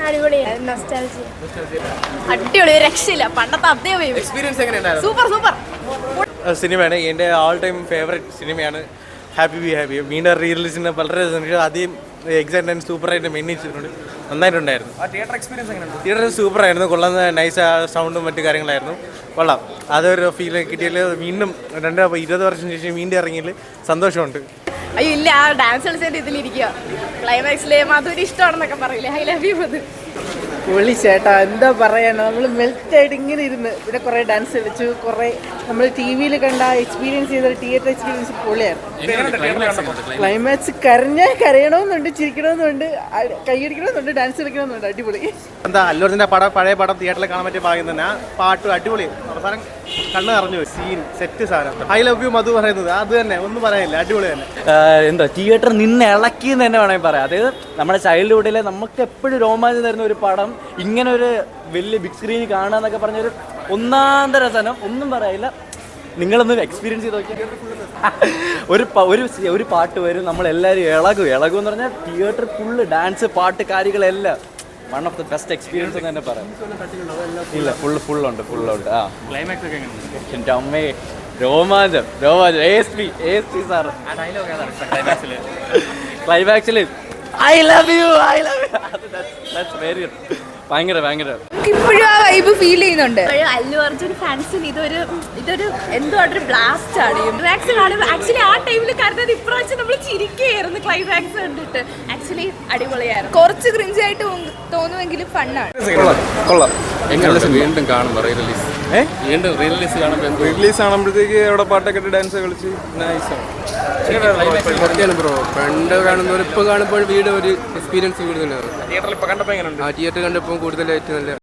അടിപൊളി, രക്ഷയില്ല. പണ്ടത്തെ അതേ എക്സ്പീരിയൻസ് എങ്ങനെയുണ്ടായിരുന്നു? സൂപ്പർ സൂപ്പർ സിനിമയാണ്. എൻ്റെ ഓൾ ടൈം ഫേവറേറ്റ് സിനിമയാണ് ഹാപ്പി ബി ഹാപ്പി. വീണ്ടും റീ റിലീസിന് വളരെ ആദ്യം എക്സൈറ്റ്മെൻറ്റ് സൂപ്പറായിട്ട് മെയിൻറ്റെയിൻ നന്നായിട്ടുണ്ടായിരുന്നു. തിയേറ്റർ സൂപ്പറായിരുന്നു, കൊള്ളുന്ന നൈസ് സൗണ്ടും മറ്റു കാര്യങ്ങളായിരുന്നു, കൊള്ളാം. അതൊരു ഫീൽ കിട്ടിയതിൽ വീണ്ടും 20 വർഷം ശേഷം വീണ്ടും ഇറങ്ങിയതിൽ സന്തോഷമുണ്ട്. അയ്യോ ഇല്ല, ആ ഡാൻസ് കളിച്ചിട്ട് ഇതിലിരിക്കുക. ക്ലൈമാക്സിലെ മധുര ഇഷ്ടമാണെന്നൊക്കെ പറയില്ലേ, ഐ ലവ് യു മധു. പൊളി ചേട്ടാ, എന്താ പറയാനോ, നമ്മൾ മെൽറ്റായിട്ട് ഇങ്ങനെ ഇരുന്ന് പിന്നെ കുറേ ഡാൻസ് കളിച്ചു, കുറേ നമ്മൾ ടി വിയിൽ കണ്ട എക്സ്പീരിയൻസ് ചെയ്ത തിയേറ്റർ എക്സ്പീരിയൻസ് പൊളിയായിരുന്നു. ക്ലൈമാക്സ് കരയണമെന്നുണ്ട്, ചിരിക്കണമെന്നുണ്ട്, കൈയടിക്കണമെന്നുണ്ട്, ഡാൻസ് കളിക്കണമെന്നുണ്ട്. അടിപൊളി. എന്താ അല്ലൂർജിൻ്റെ പഴയ പടം തിയേറ്ററിൽ കാണാൻ പറ്റിയ ഭാഗ്യം തന്നെ. പാട്ട് അടിപൊളി, അവസാനം കണ്ണ് നിറഞ്ഞു സീൻ സെറ്റ് സാധനം. ഐ ലവ് യു മധു പറയുന്നത് അത് തന്നെ, ഒന്നും പറയാനില്ല, അടിപൊളി തന്നെ. എന്താ തിയേറ്റർ നിന്ന് ഇളക്കിയെന്ന് തന്നെ വേണമെങ്കിൽ പറയാം. അതായത് നമ്മുടെ ചൈൽഡ്ഹുഡിലെ നമുക്ക് എപ്പോഴും രോമാഞ്ചം തരുന്ന ഒരു പടം ഇങ്ങനെ ഒരു വലിയ ബിഗ് സ്ക്രീനിൽ കാണുക എന്നൊക്കെ പറഞ്ഞൊരു ഒന്നാന്തര സാധനം, ഒന്നും പറയാനില്ല. നിങ്ങളൊന്ന് എക്സ്പീരിയൻസ് ചെയ്ത് നോക്കിയാൽ ഒരു പാട്ട് വരും, നമ്മളെല്ലാവരും ഇളകും എന്ന് പറഞ്ഞാൽ തിയേറ്റർ ഫുള്ള് ഡാൻസ് പാട്ട് കാര്യങ്ങളെല്ലാം one of the best experience എന്ന് തന്നെ പറയാം. ഇല്ല ഫുള്ളുണ്ട്. ആ എൻ്റെ അമ്മേ, രോമാഞ്ചം സാറ് ക്ലൈമാക്സിൽ ഐ ലവ് യു വെരി ഭയങ്കര ഇപ്പോഴും ആ വൈബ് ഫീൽ ചെയ്യുന്നുണ്ട്. അല്ലു അർജുൻ ഫാൻസിന് ഇതൊരു എന്തോ ഒരു ബ്ലാസ്റ്റ് ആണ്. ക്ലൈമാക്സ് കാണുമ്പോൾ ആക്ച്വലി ആ ടൈമിൽ കരുതത് ഇപ്രാവശ്യം നമ്മൾ ചിരിക്കുകയായിരുന്നു ക്ലൈമാക്സ് കണ്ടിട്ട്. ആക്ച്വലി അടിപൊളിയായിരുന്നു. കുറച്ച് ക്രിഞ്ചായിട്ട് തോന്നുമെങ്കിലും ഫണ്ണാണ്. കൊള്ളാം. വീണ്ടും കാണുമ്പോൾ റിലീസ് കാണുമ്പോഴത്തേക്ക് അവിടെ പാട്ടൊക്കെ ഇട്ട് ഡാൻസ് കളിച്ച് നൈസാണ് ബ്രോ. പണ്ട് കാണുന്നവർ ഇപ്പോൾ കാണുമ്പോൾ വീട് ഒരു എക്സ്പീരിയൻസ് കൂടുതലാണ്. തിയേറ്ററിൽ കണ്ടപ്പോൾ കൂടുതലായിട്ട് നല്ല